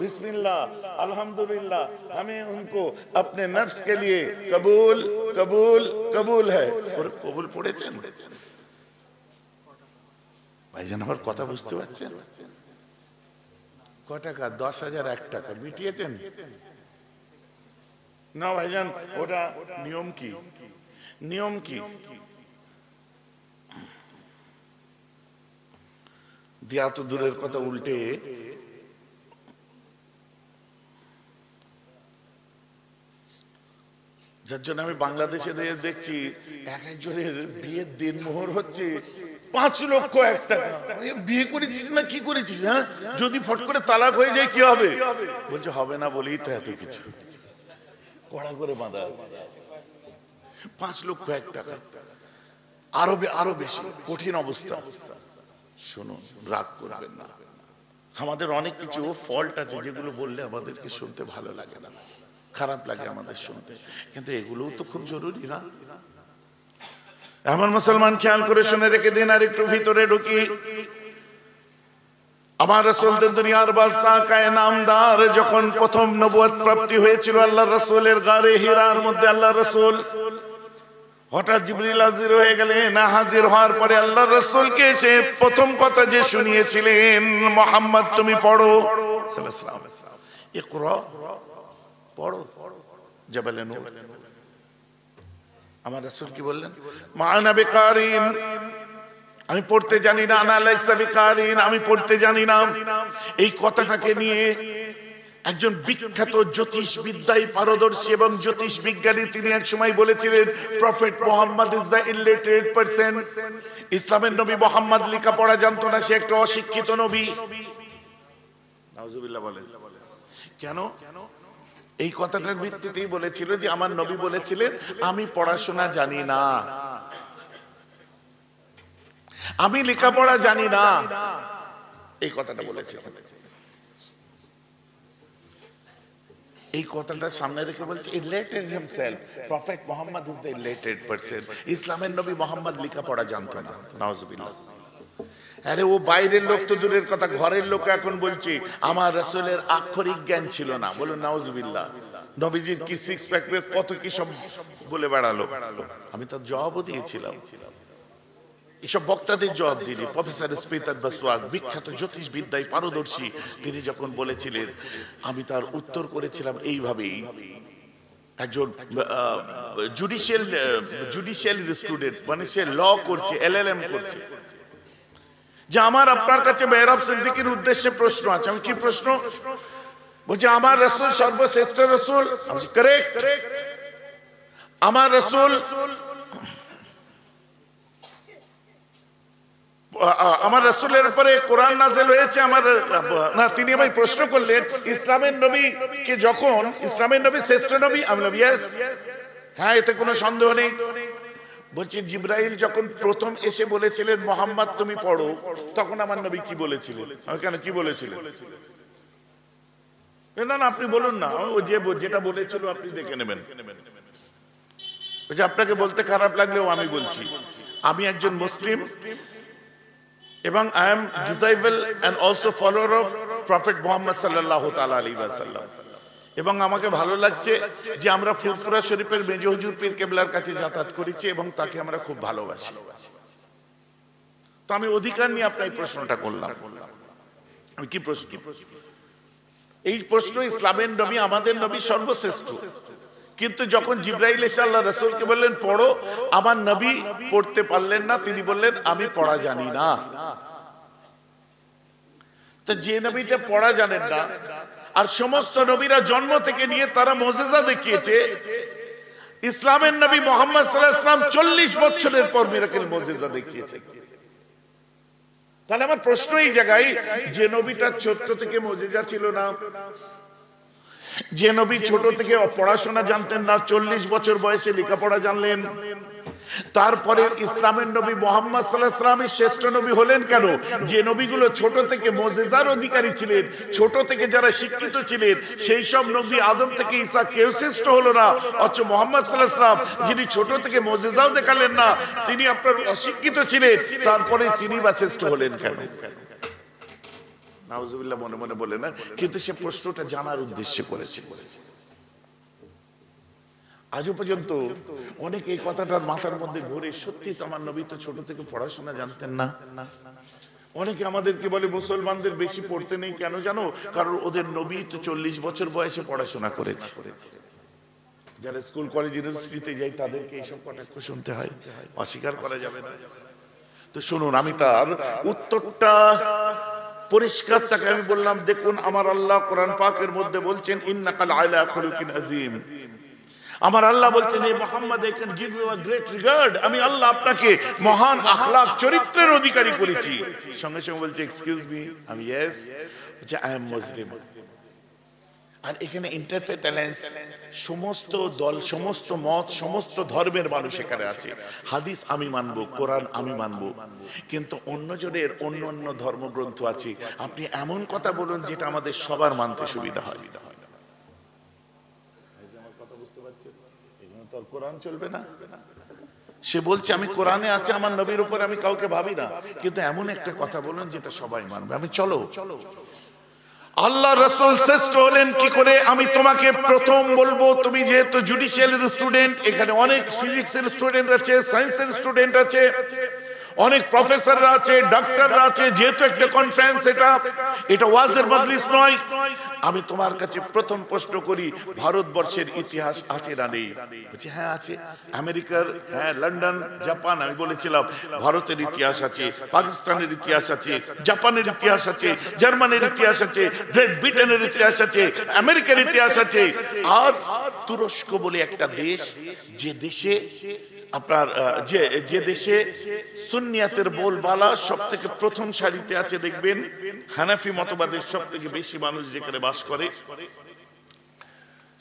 बिस्मिल्लाह अल्हम्दुलिल्लाह, हमें उनको अपने नफ्स के लिए कबूल कबूल कबूल है। और कबूल पढ़ेছেন ভাইজান? আমার কথা বুঝতে পারছেন? কত টাকা? 10,000 1 টাকা মিটিয়েছেন না ভাইজান? ওটা নিয়ম কি? নিয়ম কি? দিয়া তো দূরের কথা, উল্টে যার জন্য আমি বাংলাদেশে দেখছি একজনের বিয়ের দিনমোহর হচ্ছে 5 লক্ষ 1 টাকা। বিয়ে করেছিস না কি করেছিস? হ্যাঁ, যদি ফট করে তালাক হয়ে যায় কি হবে? বলছে হবে না বলেই তো এত কিছু কড়া করে বাঁধা আছে। 5 লক্ষ 1 টাকা, আরো বেশি কঠিন অবস্থা। শুনুন, রাগ করবেন না, আমাদের অনেক কিছু ফল্ট আছে যেগুলো বললে আমাদেরকে শুনতে ভালো লাগে না, খারাপ লাগে আমাদের শুনতে, কিন্তু এগুলোও তো খুব জরুরি না? আমার মুসলমান খেয়াল করে শুনে রেখে দিন। আর একটু ভিতরে ঢুকি। আমার রাসূল দুনিয়ার বাদশা কায়ে নামদার যখন প্রথম নবুয়ত প্রাপ্তি হয়েছিল আল্লাহর রাসূলের গারে হিরার মধ্যে, আল্লাহর রাসূল হঠাৎ জিবরিল হাজির হয়ে গেলেন। হাজির হওয়ার পরে আল্লাহর রাসূলকে এসে প্রথম কথা যে শুনিয়েছিলেন, মুহাম্মদ তুমি পড়ো সাল্লাল্লাহু আলাইহি ওয়াসাল্লাম, ইকরা, পড়ো জাবালে নূর। আমার রাসূল কি বললেন? মা আনা বিকারিন, আমি পড়তে জানি না। আনা লাইসা বিকারিন, আমি পড়তে জানি না। এই কথাটাকে নিয়ে একজন বিখ্যাত জ্যোতিষবিদ্যায় পারদর্শী এবং জ্যোতিষ বিজ্ঞানী তিনি এক সময় বলেছিলেন, prophet Muhammad is the illiterate person. ইসলামের নবী মুহাম্মদ লেখাপড়া জানতো না, সে একটা অশিক্ষিত নবী। নাউজুবিল্লাহ বলেন। কেন? এই কথাটার ভিত্তিতেই বলেছিল যে আমার নবী বলেছিলেন আমি পড়াশোনা জানি না, আমি লেখাপড়া জানি না, এই কথাটা বলেছিলেন। এই কথাটা সামনে রেখে বলছে illiterate himself, prophet Muhammad is the illiterate person. ইসলামের নবী মুহাম্মদ লেখাপড়া জানতো না। নাউজুবিল্লাহ। আরে ও বাইরের লোক তো দূরের কথা, ঘরের লোক এখন বলছে আমার রাসূলের আক্ষরিক জ্ঞান ছিল না। বলুন নাউজুবিল্লাহ। নবীজির কি সিক্স প্যাক কত কি সব বলে বেড়ালো। আমি তার জবাবও দিয়েছিলাম, এসব বক্তাদের জবাব দিলি। প্রফেসর স্পিটার বসওয়াগ বিখ্যাত জ্যোতিষবিদ্যায় পারদর্শী, তিনি যখন বলেছিলেন আমি তার উত্তর করেছিলাম এইভাবেই। একজন জুডিশিয়াল স্টুডেন্ট, মানে সে ল করছে, এলএলএম করছে, যে আমার আপনার কাছে মেহরাব সিদ্দিকীর উদ্দেশ্যে প্রশ্ন আছে। আমি কি প্রশ্ন? বলছে আমার রাসূল সর্বশ্রেষ্ঠ রাসূল। আমি কারেক্ট। আমার রাসূল, আমার রাসূলের উপরে কোরআন নাযিল হয়েছে। আমার না, তিনি আমায় প্রশ্ন করলেন ইসলামের নবী কে, যখন ইসলামের নবী শ্রেষ্ঠ নবী। আমি বললাম ইয়েস, হ্যাঁ, এতে কোনো সন্দেহ নেই। বলছি জিবরাইল যখন প্রথম এসে বলেছিলেন মুহাম্মদ তুমি পড়ো, তখন আমার নবী কি বলেছিলেন? আমি কেন, কি বলেছিলেন? না না, আপনি বলুন না, ও যে যেটা বলেছিল আপনি দেখে নেবেন। আপনাকে বলতে খারাপ লাগলেও আমি বলছি, আমি একজন মুসলিম এবং I am disabled and also follower of prophet Muhammad সাল্লাল্লাহু তাআলা আলাইহি ওয়াসাল্লাম। এবং আমাকে ভালো লাগছে যে আমরা ফুরফুরা শরীফের মেজো হুজুর পীর কেবলার কাছে যাতায়াত করেছি এবং তাকে আমরা খুব ভালোবাসি। তো আমি অধিকার নিয়ে আপনার প্রশ্নটা করলাম। আমি কি প্রশ্ন? এই প্রশ্ন ইসলামের নবী, আমাদের নবী সর্বশ্রেষ্ঠ, কিন্তু যখন জিবরাইল এসে আল্লাহ রাসূলকে বললেন পড়ো, আমার নবী পড়তে পারলেন না, তিনি বললেন আমি পড়া জানি না। তো যে নবীটা পড়া জানেন না, আর সমস্ত নবীরা জন্ম থেকে নিয়ে তারা মুজিজা দেখিয়েছে, ইসলামের নবী মুহাম্মদ সাল্লাল্লাহু আলাইহি ওয়াসাল্লাম 40 বছরের পর মিরাকেল মুজিজা দেখিয়েছে। তাহলে আমার প্রশ্ন এই জায়গায়, যে নবীটা ছোট থেকে মুজিজা ছিল না, যে নবী ছোট থেকে পড়াশোনা জানতেন না, 40 বছর বয়সে লেখাপড়া জানলেন, তারপরে ইসলামের নবী মুহাম্মদ সাল্লাল্লাহু আলাইহি ওয়াসাল্লাম শ্রেষ্ঠ নবী হলেন কেন? যে নবীগুলো ছোট থেকে মুজিজার অধিকারী ছিলেন, ছোট থেকে যারা শিক্ষিত ছিলেন, সেই সব নবী আদম থেকে ঈসা কেউ শ্রেষ্ঠ হলো না। অথচ মুহাম্মদ সাল্লাল্লাহু আলাইহি ওয়াসাল্লাম যিনি ছোট থেকে মুজিজাও দেখালেন না, তিনি আপনার অশিক্ষিত ছিলেন, তারপরে তিনি বা শ্রেষ্ঠ হলেন কেন? নাউজুবিল্লাহ মনে মনে বলে না, কিন্তু সে প্রশ্নটা জানার উদ্দেশ্যে করেছে। আজও পর্যন্ত অনেক এই কথাটার মাথার মধ্যে ঘুরে, সত্যি তো আমার নবী তো ছোট থেকে পড়াশোনা জানতেন না। অনেকে আমাদেরকে বলে মুসলমানদের বেশি পড়তে নেই, কেন জানো? কারণ ওদের নবী তো 40 বছর বয়সে পড়াশোনা করেছে। যারা স্কুল কলেজ ইউনিভার্সিটিতে যায় তাদেরকে এইসব কটাক্ষ শুনতে হয়, অস্বীকার করা যাবে না। তো শুনুন, আমি তার উত্তরটা পরিষ্কার তাকে আমি বললাম, দেখুন আমার আল্লাহ কোরআন পাকের মধ্যে বলছেন ইন্নাকা লাআলা খুলুকিন আযীম। আমার আল্লাহ বলছেন এই Muhammad, I can give you a great regard, আমি আল্লাহ আপনাকে মহান আখলাক চরিত্রের অধিকারী করেছি। সঙ্গে সঙ্গে বলছে এক্সকিউজ মি, আমি ইয়েস, বলছে আই এম মুসলিম। আর এখানে ইন্টারফেথ অ্যালায়েন্স, সমস্ত দল, সমস্ত মত, সমস্ত ধর্মের মানুষ এখানে আছে। হাদিস আমি মানব, কোরআন আমি মানব, কিন্তু অন্যজনের অন্য অন্য ধর্মগ্রন্থ আছে। আপনি এমন কথা বলুন যেটা আমাদের সবার মানতে সুবিধা হয়। কোরআন চলবে না। সে বলছে আমি কোরআনে আছে, আমার নবীর উপর আমি কাউকে ভাবি না, কিন্তু এমন একটা কথা বলুন যেটা সবাই মানবে। আমি চলো, আল্লাহ রাসূল শ্রেষ্ঠ হলেন কি করে? আমি তোমাকে প্রথম বলবো, তুমি যেহেতু জুডিশিয়াল স্টুডেন্ট, এখানে অনেক ফিজিক্সের স্টুডেন্ট আছে, সায়েন্সের স্টুডেন্ট আছে, অনেক প্রফেসররা আছে, ডাক্তাররা আছে, যেহেতু একটা কনফারেন্স, এটা ওয়াজের মজলিস নয়। আমি তোমার কাছে প্রথম প্রশ্ন করি, ভারতবর্ষের ইতিহাস আছে না নেই? বলছি হ্যাঁ আছে। আমেরিকার, হ্যাঁ, লন্ডন, জাপান, আমি বলেছিলাম ভারতের ইতিহাস আছে, পাকিস্তানের ইতিহাস আছে, জাপানের ইতিহাস আছে, জার্মানির ইতিহাস আছে, গ্রেট ব্রিটেনের ইতিহাস আছে, আমেরিকার ইতিহাস আছে। আর তুরস্ক বলে একটা দেশ, যে দেশে আপনার যে দেশে সুন্নিয়াতের বোলবালা সব থেকে প্রথম সারিতে আছে, দেখবেন হানাফি মতবাদের সব থেকে বেশি মানুষ যেখানে বাস করে।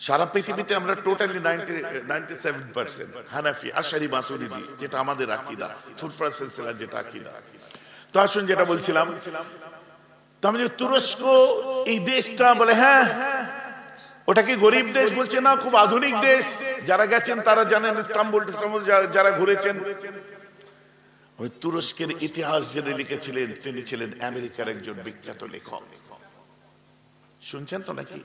সারা পৃথিবীতে আমরা টোটালি 97% হানাফি, আশারি, মাতুরিদি, যেটা আমাদের আকীদা, ফুরফুরা সিলসিলা যেটা আকীদা। তো আসুন, যেটা বলছিলাম, তাহলে তুরস্ক এই দেশটা বলে হ্যাঁ ওটা কি গরিব দেশ? বলছে না, খুব আধুনিক দেশ। যারা গেছেন তারা জানেন, ইস্তাম্বুল যারা ঘুরেছেন। ওই তুরস্কের ইতিহাস যিনি লিখেছিলেন তিনি ছিলেন আমেরিকার একজন বিখ্যাত লেখক। শুনছেন তো নাকি?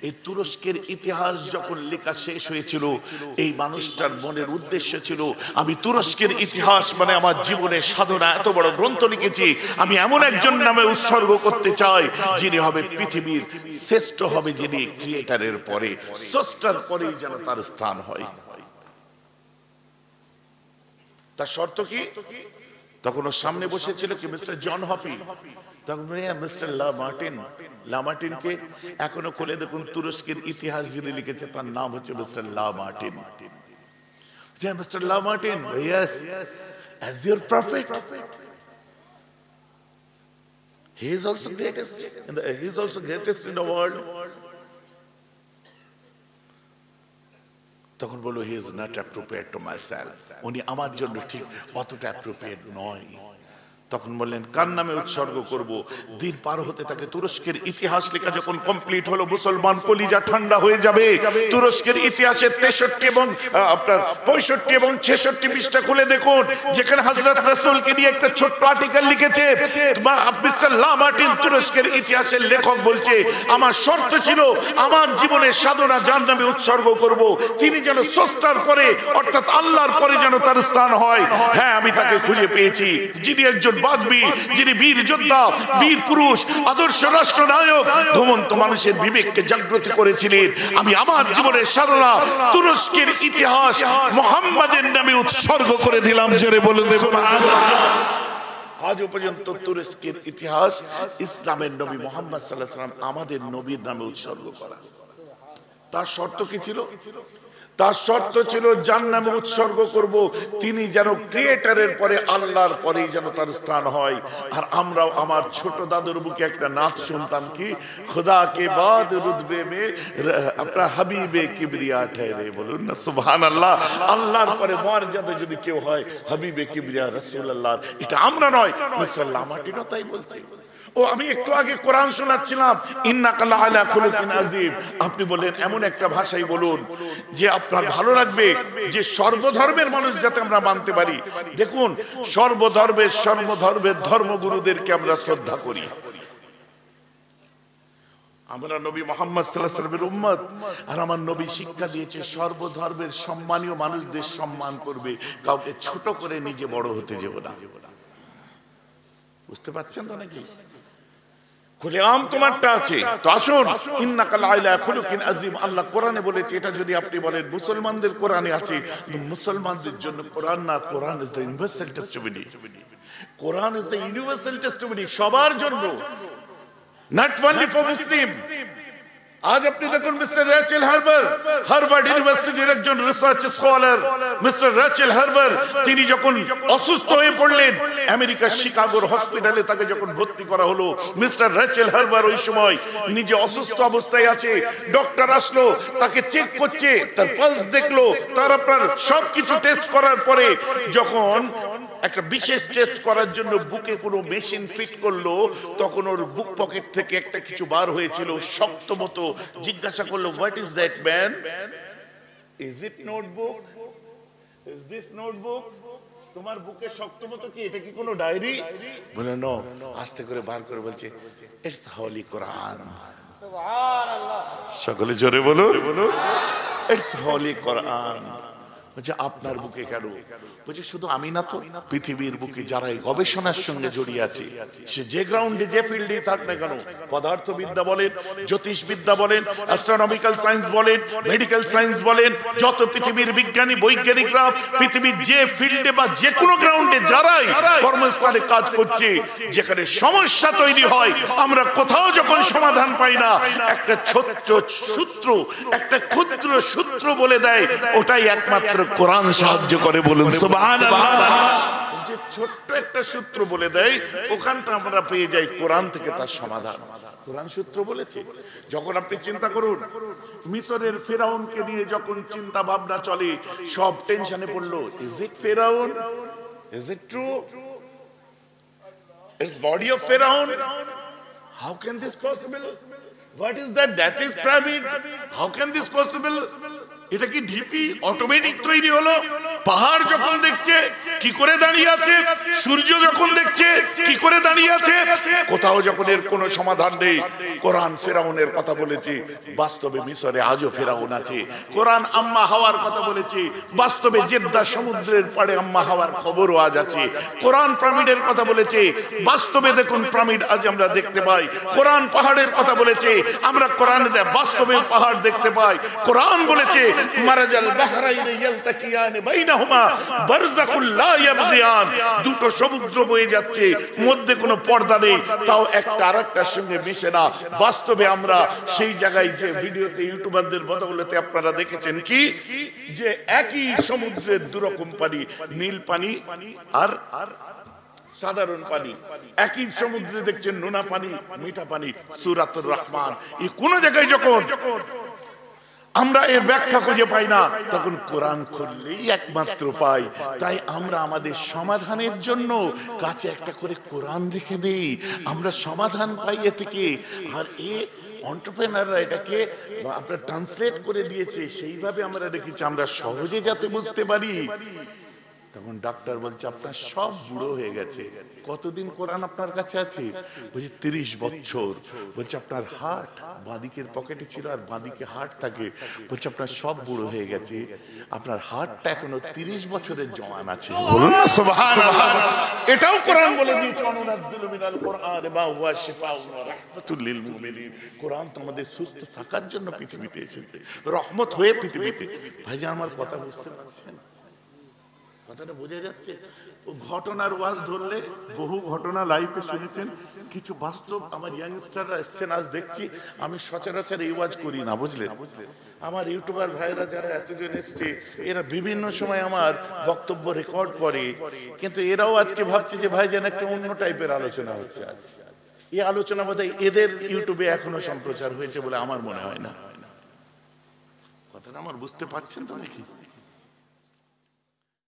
এই তুরস্কের ইতিহাস যখন লেখা শেষ হয়েছিল, এই মানুষটার মনের উদ্দেশ্য ছিল, আমি তুরস্কের ইতিহাস মানে আমার জীবনের সাধনা, এত বড় গ্রন্থ লিখেছি, আমি এমন একজন নামে উৎসর্গ করতে চাই যিনি হবে পৃথিবীর শ্রেষ্ঠ, হবে যিনি ক্রিয়েটারের পরে, স্রষ্টার পরেই যেন তার স্থান হয়। তার শর্ত কি? তখন ওর সামনে বসেছিল কি মিস্টার জন হপি, তখন মিস্টার লামার্টিনকে এখনো খুলে দেখুন, তুরস্কের ইতিহাস যিনি লিখেছে তার নাম হচ্ছে mister Lamartine. Mister Lamartine, yes, as your prophet, he is also greatest in the world. তখন বলল, he is not appropriate to myself, উনি আমার জন্য ঠিক অতটা অ্যাপ্রোপ্রিয়েট নয়। তখন বললেন কার নামে উৎসর্গ করব? দিন পার হতে থাকে, তুরস্কের ইতিহাস লেখা যখন কমপ্লিট হলো, মুসলমান কলিজা ঠান্ডা হয়ে যাবে। তুরস্কের ইতিহাসের 63 এবং আপনার 65 এবং 66 পৃষ্ঠা খুলে দেখুন, যেখানে হযরত রাসূলকে নিয়ে একটা ছোট্ট আর্টিকেল লিখেছে মিস্টার লামার্টিন, তুরস্কের ইতিহাসের লেখক, বলছে আমার শর্ত ছিল আমার জীবনের সাধনা যার নামে উৎসর্গ করব, তিনি যেন স্রষ্টার পরে অর্থাৎ আল্লাহর পরে যেন তার স্থান হয়। হ্যাঁ, আমি তাকে খুঁজে পেয়েছি, যিনি একজন বাদবীর, যিনি বীর যোদ্ধা, বীর পুরুষ, আদর্শ রাষ্ট্রনায়ক, ঘুমন্ত মানুষের বিবেককে জাগ্রত করেছিলেন। আমি আমার জীবনের সাধনা তুরস্কের ইতিহাস মুহাম্মাদের নামে উৎসর্গ করে দিলাম। জোরে বলুন সুবহানাল্লাহ। আজ পর্যন্ত তুরস্কের ইতিহাস ইসলামের নবী মুহাম্মদ সাল্লাল্লাহু আলাইহি ওয়াসাল্লাম আমাদের নবীর নামে উৎসর্গ করা। তার শর্ত কি ছিল? তার শর্ত ছিল যার নামে উৎসর্গ করব তিনি যেন ক্রিয়েটারের পরে আল্লাহর পরেই যেন তার স্থান হয়। আর আমরাও আমার ছোট দাদুর বুকে একটা নাচ শুনতাম, কি খুদা কে বাদ রুতবে মে আপনার হাবিবে কিবরিয়া ঠহরে। বলুন না সুবহানাল্লাহ। আল্লাহর পরে মর্যাদা যদি কেউ হয় হাবিবে কিবরিয়া রাসূলুল্লাহ। এটা আমরা নয়, মিস্টার লামার্টিনও তাই বলছে। ও আমি একটু আগে কোরআন শোনাচ্ছিলাম, ইন্নাকা লাআলা খুলুকিন আযীম। আপনি বলেন এমন একটা ভাষায় বলুন যে আপনার ভালো লাগবে, যে সর্বধর্মের মানুষ যাতে আমরা মানতে পারি। দেখুন, সর্বধর্মের ধর্মগুরুদেরকে আমরা শ্রদ্ধা করি। আমরা নবী মুহাম্মদ সাল্লাল্লাহু আলাইহি ওয়াসাল্লামের উম্মত, আর আমার নবী শিক্ষা দিয়েছে সর্বধর্মের সম্মানীয় মানুষদের সম্মান করবে, কাউকে ছোট করে নিজে বড় হতে যেও না। বুঝতে পারছেন তো নাকি? খুলেআম তোমারটা আছে। তো আসুন, ইন্নাকা লাআলা খুলুকিন আযীম আল্লাহ কোরআনে বলেছে। এটা যদি আপনি বলেন মুসলমানদের কোরআনে আছে, তো মুসলমানদের জন্য কোরআন না, Quran is the universal testimony. Quran is the universal testimony, সবার জন্য, নট অনলি ফর মুসলিম। আজ আপনি দেখুন মিস্টার রেচেল হার্ভার, হার্ভার্ড ইউনিভার্সিটির একজন রিসার্চ স্কলার, মিস্টার রেচেল হার্ভার, তিনি যখন অসুস্থ হয়ে পড়লেন আমেরিকার শিকাগোর হসপিটালে, তাকে যখন ভর্তি করা হলো, মিস্টার রেচেল হার্ভার ওই সময় নিজে অসুস্থ অবস্থায় আছে। ডক্টর আসলো, তাকে চেক করছে, তার পালস দেখলো, তার আপনার সবকিছু টেস্ট করার পরে যখন একটা বিশেষ টেস্ট করার জন্য বুকে কোনো মেশিন ফিট করলো, তখন ওর বুক পকেট থেকে একটা কিছু বার হয়েছিল শক্ত মতো। জিজ্ঞাসা করলো, what is that man? Is it notebook? Is this notebook? তোমার বুকে শক্ত মতো কি, এটা কি কোনো ডায়েরি? বলে নো। আস্তে করে বার করে বলছে, ইটস দ্য হোলি কোরআন। সুবহানাল্লাহ। সকলে জোরে বলুন, ইটস হোলি কোরআন। বলছে আপনার বুকে কেন? বলছে শুধু আমি না তো, পৃথিবীর বুকে যারা এই গবেষণার সঙ্গে জড়িয়ে আছে, সে যে গ্রাউন্ডে যে ফিল্ডে থাক না কেন, পদার্থবিদ্যা বলেন, জ্যোতিষবিদ্যা বলেন, অ্যাস্ট্রোনমিক্যাল সায়েন্স বলেন, মেডিকেল সায়েন্স বলেন, যত পৃথিবীর বিজ্ঞানী বৈজ্ঞানিকরা পৃথিবীর যে ফিল্ডে বা যে কোনো গ্রাউন্ডে যারাই কর্মস্থলে কাজ করছে, যেখানে সমস্যা তৈরি হয়, আমরা কোথাও যখন সমাধান পাই না, একটা ছোট্ট সূত্র, একটা ক্ষুদ্র সূত্র বলে দেয়, ওটাই একমাত্র কোরআন সাহায্য করে। বলুন সুবহানাল্লাহ। যে ছোট্ট একটা সূত্র বলে দেয়, ওখানটা আমরা পেয়ে যাই কোরআন থেকে তার সমাধান। কোরআন সূত্র বলেছে। যখন আপনি চিন্তা করুন, মিশরের ফেরাউনকে নিয়ে যখন চিন্তা ভাবনা চলে, সব টেনশনে পড়লো। ইজ ইট ফেরাউন? Is it true? It's body of Pharaoh. How can this possible? What is that? That is pyramid. How can this possible? এটা কি ঢিপি অটোমেটিক তৈরি হলো? পাহাড় যখন দেখছে কি করে দাঁড়িয়ে আছে, সূর্য যখন দেখছে কি করে দাঁড়িয়ে আছে, কোথাও যখন এর কোনো সমাধান নেই, কোরআন ফেরাউনের কথা বলেছে, বাস্তবে মিশরে আজও ফেরাউন আছে। কোরআন আম্মা হাওয়ার কথা বলেছে, বাস্তবে জেদ্দা সমুদ্রের পাড়ে আম্মা হাওয়ার খবরও আজ আছে। কোরআন পিরামিডের কথা বলেছে, বাস্তবে দেখুন পিরামিড আজ আমরা দেখতে পাই। কোরআন পাহাড়ের কথা বলেছে, আমরা কোরআনে বাস্তবে পাহাড় দেখতে পাই। কোরআন বলেছে মারাজাল বাহরাইন ইয়ালতাকিয়ান বাইনাহুমা বারযাকুল লা ইয়াবগিয়ান, দুটো সমুদ্র বয়ে যাচ্ছে, মধ্যে কোনো পর্দা নেই, তাও একটা আরেকটার সঙ্গে মিশে না। বাস্তবে আমরা সেই জায়গায় যে ভিডিওতে ইউটিউবারদের বদৌলতে আপনারা দেখেছেন কি, যে একই সমুদ্রের দুরকম পানি, নীল পানি আর সাধারণ পানি, একই সমুদ্রে দেখছেন নোনা পানি, মিঠা পানি। সূরাতুর রহমান, এই কোন জায়গায় যখন আমরা এর ব্যাখ্যা খুঁজে পাই না, তখন কোরআন খুললেই একমাত্র পাই। তাই আমরা আমাদের সমাধানের জন্য কাছে একটা করে কোরআন রেখে দিই, আমরা সমাধান পাই এ থেকে। আর এ এন্টারপ্রেনাররা এটাকে আপনারা ট্রান্সলেট করে দিয়েছে, সেইভাবে আমরা রেখেছি আমরা সহজে যাতে বুঝতে পারি। তখন ডাক্তার বলছে আপনার সব বুড়ো হয়ে গেছে। কতদিন কোরআন আপনার কাছে আছে? বলছে 30 বছর। বলছে আপনার হার্ট বাঁদিকের পকেটে ছিল আর বাঁদিকে হার্ট থাকে। বলছে আপনার সব বুড়ো হয়ে গেছে, আপনার হার্টটা এখনো 30 বছরের জওয়ান আছে। বলুন না সুবহানাল্লাহ। এটাও কোরআন বলে দিয়েছে, অনুনাজ্জিলু মিনাল কোরআন মা হুয়া শিফাউন ওয়া রাহমাতুল লিল মুমিনিন। কোরআন তো আমাদের সুস্থ থাকার জন্য পৃথিবীতে এসেছে, রহমত হয়ে পৃথিবীতে। ভাইজান আমার কথা বুঝতে পারছেন? কথাটা বোঝা যাচ্ছে? ঘটনার ওয়াজ ধরলে বহু ঘটনা লাইফে শুনেছেন, কিছু বাস্তব আমার ইয়াংস্টাররা এসছেন আজ দেখছি। আমি সচরাচর এই ওয়াজ করি না, বুঝলেন? আমার ইউটিউবার ভাইরা যারা এতজন এসছে, এরা বিভিন্ন সময় আমার বক্তব্য রেকর্ড করে, কিন্তু এরাও আজকে ভাবছে যে ভাইজান একটা অন্য টাইপের আলোচনা হচ্ছে আজ। এই আলোচনা বোধহয় এদের ইউটিউবে এখনো সম্প্রচার হয়েছে বলে আমার মনে হয় না। কথাটা আমার বুঝতে পারছেন তো নাকি?